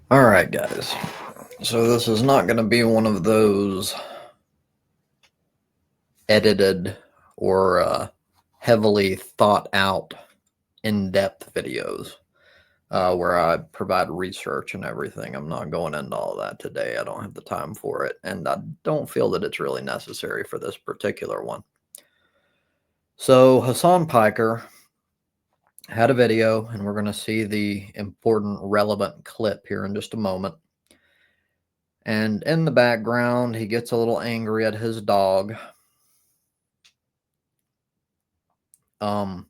All right, guys. So this is not going to be one of those edited or heavily thought out, in-depth videos where I provide research and everything. I'm not going into all that today. I don't have the time for it, and I don't feel that it's really necessary for this particular one. So Hasan Piker had a video, and we're going to see the important, relevant clip here in just a moment. And in the background, he gets a little angry at his dog. And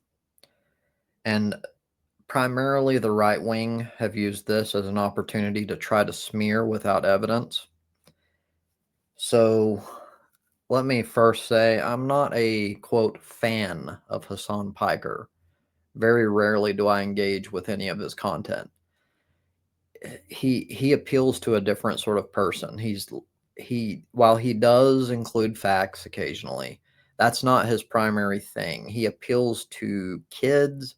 primarily the right wing have used this as an opportunity to try to smear without evidence. So let me first say I'm not a, quote, fan of Hasan Piker. Very rarely do I engage with any of his content. He appeals to a different sort of person. While he does include facts occasionally, that's not his primary thing. He appeals to kids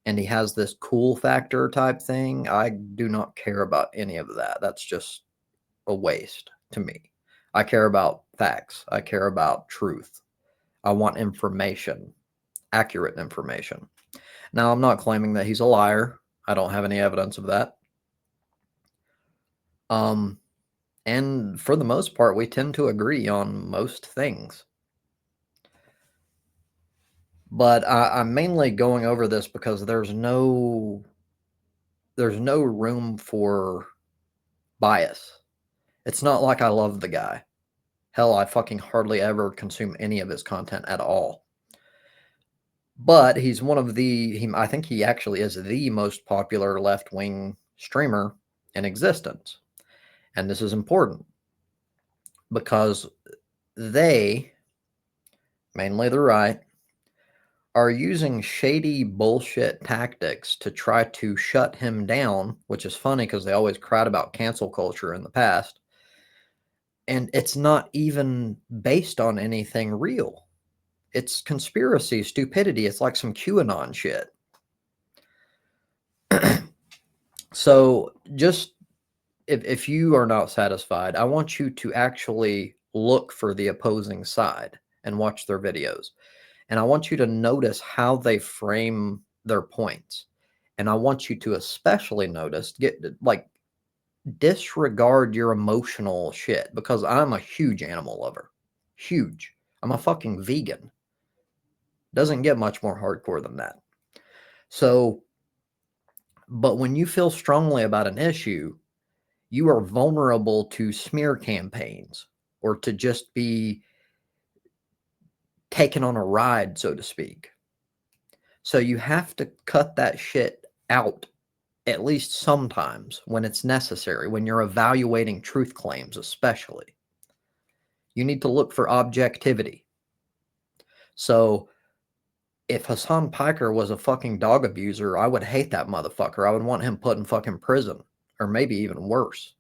and he has this cool factor type thing. I do not care about any of that. That's just a waste to me. I care about facts. I care about truth. I want information, accurate information. Now, I'm not claiming that he's a liar. I don't have any evidence of that. And for the most part, we tend to agree on most things. But I'm mainly going over this because there's no room for bias. It's not like I love the guy. Hell, I fucking hardly ever consume any of his content at all. But he's one of I think he actually is the most popular left-wing streamer in existence. And this is important because they, mainly the right, are using shady bullshit tactics to try to shut him down, which is funny because they always cried about cancel culture in the past. And it's not even based on anything real. It's conspiracy stupidity. It's like some QAnon shit. So just if you are not satisfied, I want you to actually look for the opposing side and watch their videos. And I want you to notice how they frame their points. And I want you to especially notice, disregard your emotional shit because I'm a huge animal lover. Huge. I'm a fucking vegan. Doesn't get much more hardcore than that. So, but when you feel strongly about an issue, you are vulnerable to smear campaigns or to just be taken on a ride, so to speak. So you have to cut that shit out at least sometimes when it's necessary, when you're evaluating truth claims, especially. You need to look for objectivity. So if Hasan Piker was a fucking dog abuser, I would hate that motherfucker. I would want him put in fucking prison, or maybe even worse.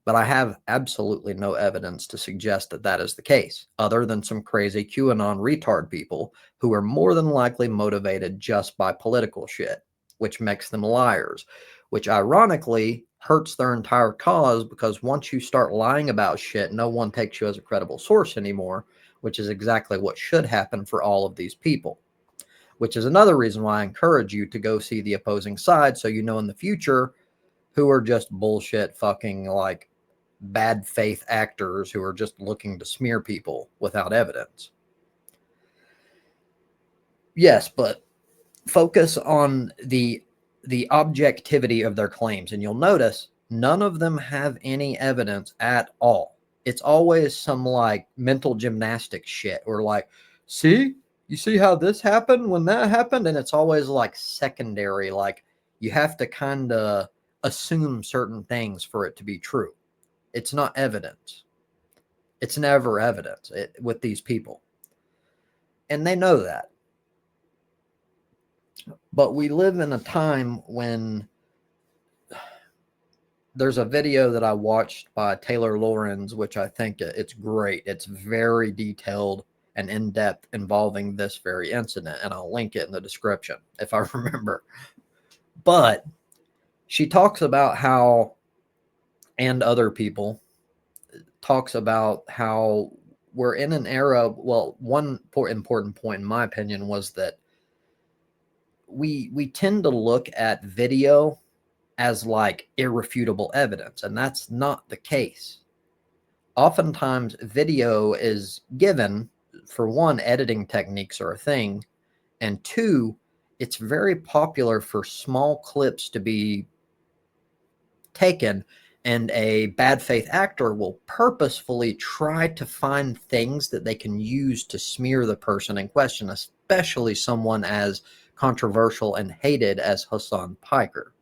But I have absolutely no evidence to suggest that that is the case, other than some crazy QAnon retard people who are more than likely motivated just by political shit, which makes them liars, which ironically hurts their entire cause because once you start lying about shit, no one takes you as a credible source anymore, which is exactly what should happen for all of these people. Which is another reason why I encourage you to go see the opposing side so you know in the future who are just bullshit fucking like bad faith actors who are just looking to smear people without evidence. Yes, but focus on the objectivity of their claims and you'll notice none of them have any evidence at all. It's always some like mental gymnastics shit or like, see, you see how this happened when that happened, and it's always like secondary, like you have to kind of assume certain things for it to be true. It's not evidence. It's never evidence with these people. And they know that. But we live in a time when there's a video that I watched by Taylor Lorenz, which I think it's great. It's very detailed and in-depth involving this very incident, and I'll link it in the description if I remember. But she talks about how and other people talks about how we're in an era. Well, one important point, in my opinion, was that we tend to look at video as like irrefutable evidence, and that's not the case. Oftentimes, video is given, for one, editing techniques are a thing, and two, it's very popular for small clips to be taken, and a bad faith actor will purposefully try to find things that they can use to smear the person in question, especially someone as controversial and hated as Hasan Piker.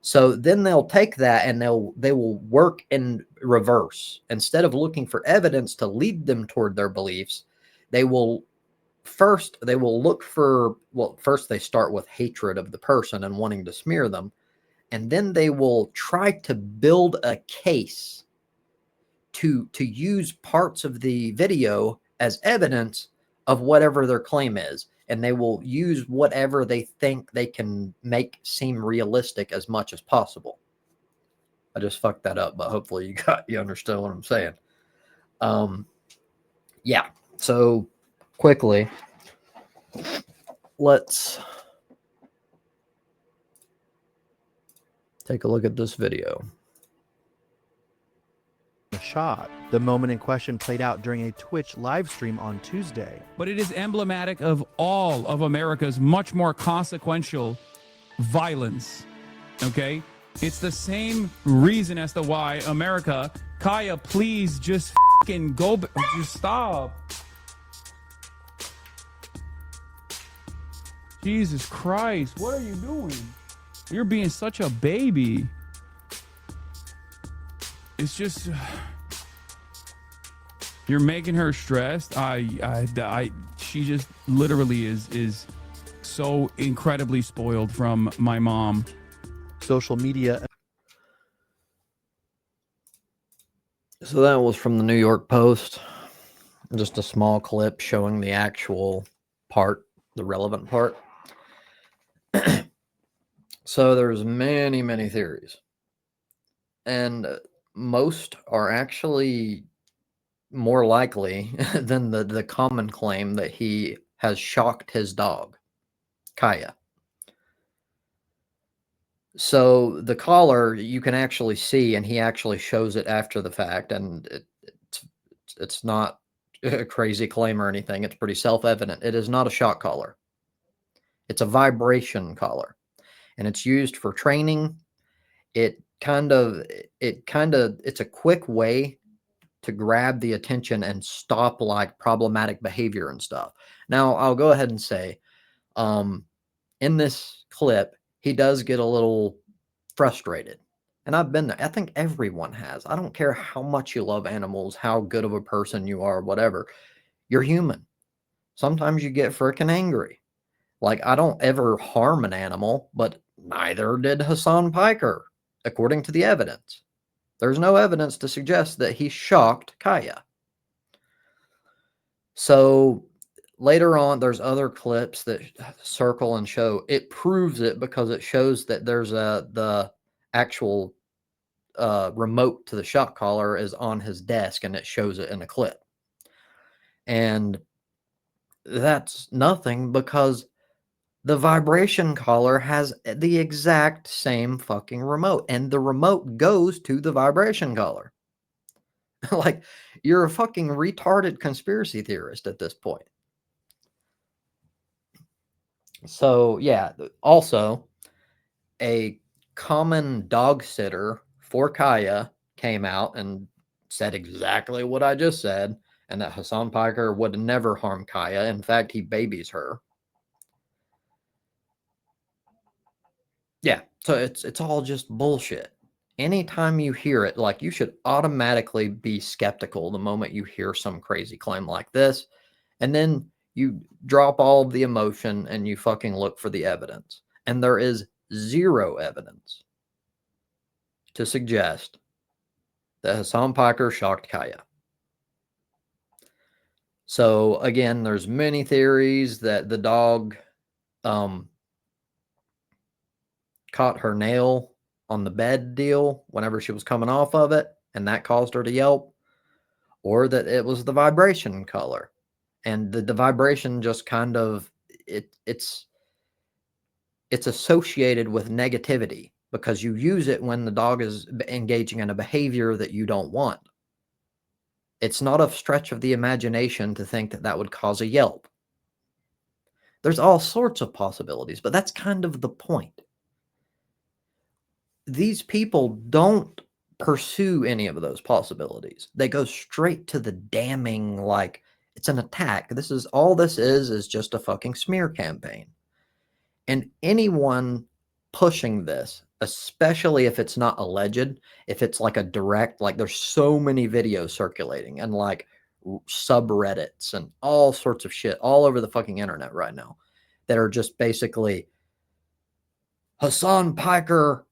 So then they'll take that and they will work in reverse. Instead of looking for evidence to lead them toward their beliefs, they will look for, well, first they start with hatred of the person and wanting to smear them, and then they will try to build a case to use parts of the video as evidence of whatever their claim is, and they will use whatever they think they can make seem realistic as much as possible. I just fucked that up, but hopefully you understood what I'm saying. Yeah. So quickly, let's take a look at this video. Shot. The moment in question played out during a Twitch live stream on Tuesday. But it is emblematic of all of America's much more consequential violence. Okay? It's the same reason as to why America, Kaya, please just fucking go, just stop. Jesus Christ, what are you doing? You're being such a baby. It's just, you're making her stressed. She just literally is so incredibly spoiled from my mom. Social media. So that was from the New York Post. Just a small clip showing the actual part, the relevant part. So there's many, many theories. And most are actually more likely than the common claim that he has shocked his dog, Kaya. So the collar, you can actually see, and he actually shows it after the fact, and it's not a crazy claim or anything. It's pretty self-evident. It is not a shock collar. It's a vibration collar, and it's used for training. It's a quick way to grab the attention and stop like problematic behavior and stuff. Now, I'll go ahead and say, in this clip, he does get a little frustrated. And I've been there. I think everyone has. I don't care how much you love animals, how good of a person you are, whatever. You're human. Sometimes you get freaking angry. Like, I don't ever harm an animal, but neither did Hasan Piker, according to the evidence. There's no evidence to suggest that he shocked Kaya. So later on, there's other clips that circle and show it proves it, because it shows that there's the actual remote to the shock collar is on his desk, and it shows it in a clip. And that's nothing, because the vibration collar has the exact same fucking remote, and the remote goes to the vibration collar. Like, you're a fucking retarded conspiracy theorist at this point. So, yeah, also, a common dog sitter for Kaya came out and said exactly what I just said, and that Hasan Piker would never harm Kaya. In fact, he babies her. Yeah, so it's all just bullshit. Anytime you hear it, like, you should automatically be skeptical the moment you hear some crazy claim like this, and then you drop all of the emotion and you fucking look for the evidence. And there is zero evidence to suggest that Hasan Piker shocked Kaya. So again, there's many theories that the dog caught her nail on the bed deal whenever she was coming off of it, and that caused her to yelp, or that it was the vibration color, and the vibration just kind of it's associated with negativity because you use it when the dog is engaging in a behavior that you don't want. It's not a stretch of the imagination to think that that would cause a yelp. There's all sorts of possibilities, but that's kind of the point. These people don't pursue any of those possibilities. They go straight to the damning, like, it's an attack. All this is just a fucking smear campaign. And anyone pushing this, especially if it's not alleged, if it's like a direct, like there's so many videos circulating and like subreddits and all sorts of shit all over the fucking internet right now that are just basically Hasan Piker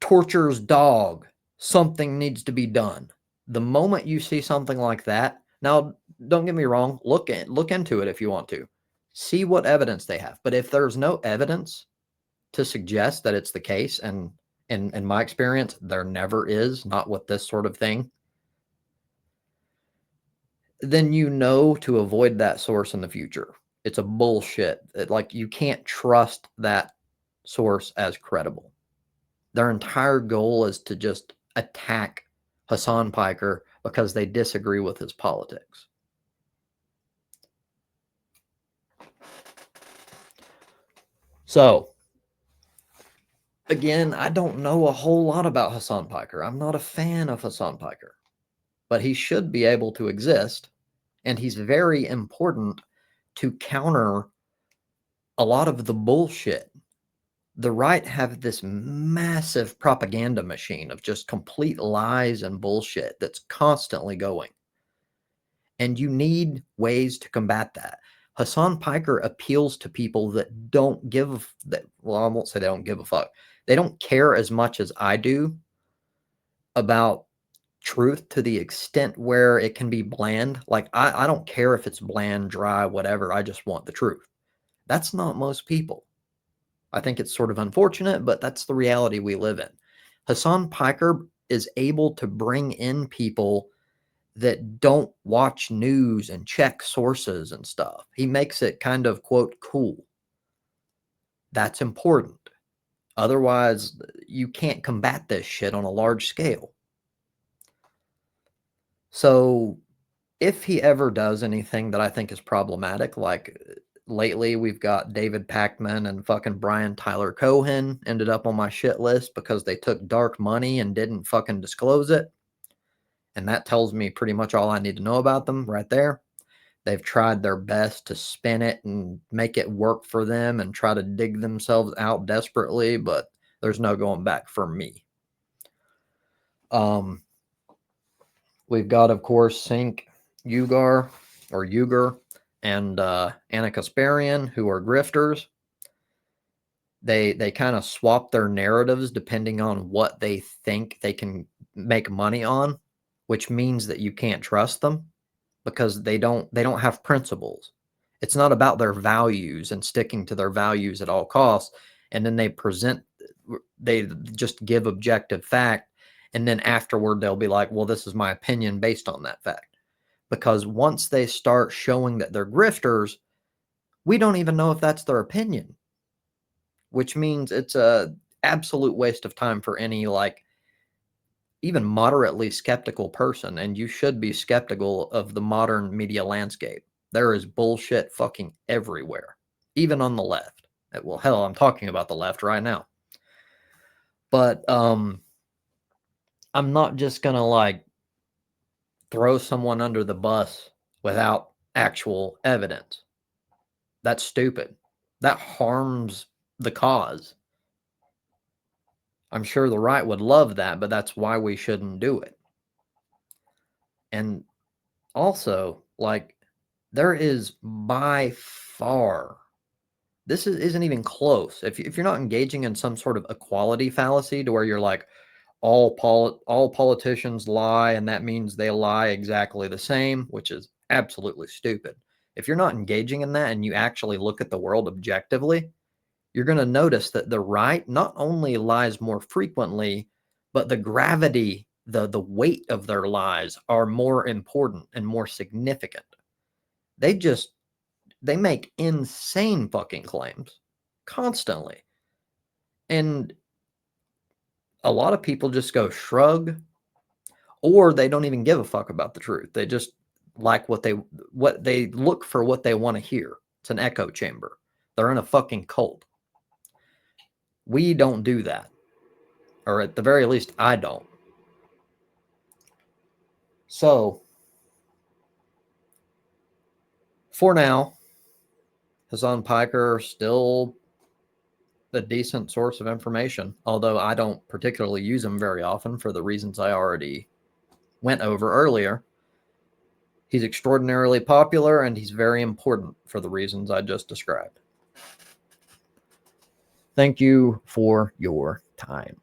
tortures dog. Something needs to be done. The moment you see something like that, now don't get me wrong, look into it if you want to. See what evidence they have. But if there's no evidence to suggest that it's the case, and in my experience, there never is, not with this sort of thing, then you know to avoid that source in the future. It's a bullshit. Like, you can't trust that source as credible. Their entire goal is to just attack Hasan Piker because they disagree with his politics. So, again, I don't know a whole lot about Hasan Piker. I'm not a fan of Hasan Piker, but he should be able to exist, and he's very important to counter a lot of the bullshit. The right have this massive propaganda machine of just complete lies and bullshit that's constantly going. And you need ways to combat that. Hasan Piker appeals to people that don't give that. Well, I won't say they don't give a fuck. They don't care as much as I do about truth to the extent where it can be bland. Like, I don't care if it's bland, dry, whatever. I just want the truth. That's not most people. I think it's sort of unfortunate, but that's the reality we live in. Hasan Piker is able to bring in people that don't watch news and check sources and stuff. He makes it kind of, quote, cool. That's important. Otherwise, you can't combat this shit on a large scale. So if he ever does anything that I think is problematic, like lately we've got David Pakman and fucking Brian Tyler Cohen ended up on my shit list because they took dark money and didn't fucking disclose it. And that tells me pretty much all I need to know about them right there. They've tried their best to spin it and make it work for them and try to dig themselves out desperately, but there's no going back for me. We've got, of course, Sink Ugar and Anna Kasparian, who are grifters. They kind of swap their narratives depending on what they think they can make money on, which means that you can't trust them because they don't have principles. It's not about their values and sticking to their values at all costs. And then they just give objective fact. And then afterward, they'll be like, well, this is my opinion based on that fact. Because once they start showing that they're grifters, we don't even know if that's their opinion, which means it's a absolute waste of time for any, like, even moderately skeptical person. And you should be skeptical of the modern media landscape. There is bullshit fucking everywhere, even on the left. Well, hell, I'm talking about the left right now. But I'm not just gonna like throw someone under the bus without actual evidence. That's stupid. That harms the cause. I'm sure the right would love that, but that's why we shouldn't do it. And also, like, there is by far, this isn't even close. If you're not engaging in some sort of equality fallacy to where you're like, all politicians lie, and that means they lie exactly the same, which is absolutely stupid. If you're not engaging in that and you actually look at the world objectively, you're going to notice that the right not only lies more frequently, but the gravity, the weight of their lies are more important and more significant. They make insane fucking claims constantly. And a lot of people just go shrug, or they don't even give a fuck about the truth. They just like what they look for, what they want to hear. It's an echo chamber. They're in a fucking cult. We don't do that. Or at the very least, I don't. So, for now, Hasan Piker still a decent source of information, although I don't particularly use him very often for the reasons I already went over earlier. He's extraordinarily popular, and he's very important for the reasons I just described. Thank you for your time.